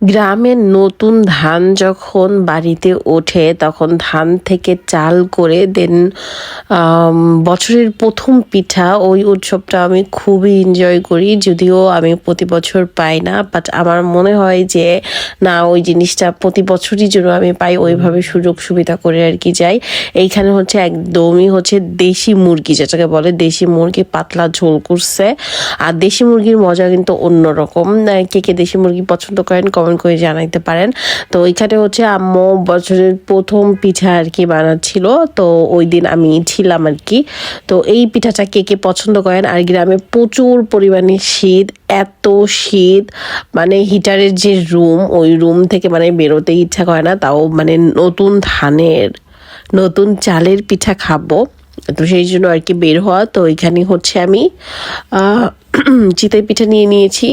গ্রামের নতুন ধান যখন বাড়িতে ওঠে তখন ধান থেকে চাল করে দেন বছরের প্রথম পিঠা ওই উৎসবটা আমি খুবই এনজয় করি, যদিও আমি প্রতি বছর পাই না, বাট আমার মনে হয় যে না, ওই জিনিসটা প্রতি বছরই যেন আমি পাই, ওইভাবে সুযোগ সুবিধা করে আর কি যাই। এইখানে হচ্ছে একদমই হচ্ছে দেশি মুরগি, যেটাকে বলে দেশি মুরগি, পাতলা ঝোল করছে। আর দেশি মুরগির মজা কিন্তু অন্যরকম। কে কে দেশি মুরগি পছন্দ করেন কমেন্ট করে জানাইতে পারেন। তো ওইখানে হচ্ছে আম্মু বছরের প্রথম পিঠা আর কি বানাচ্ছিল, তো ওই দিন আমি ছিলাম আর কি। তো এই পিঠাটা কে কে পছন্দ করেন। আর গ্রামে প্রচুর পরিমাণে শীত, এত শীত, মানে হিটারের যে রুম, ওই রুম থেকে মানে বেরোতে ইচ্ছা করে না, তাও মানে নতুন ধানের নতুন চালের পিঠা খাবো, তো সেই জন্য আর কি বের হওয়া। তো এখানে হচ্ছে আমি চিতই পিঠা নিয়ে নিয়েছি।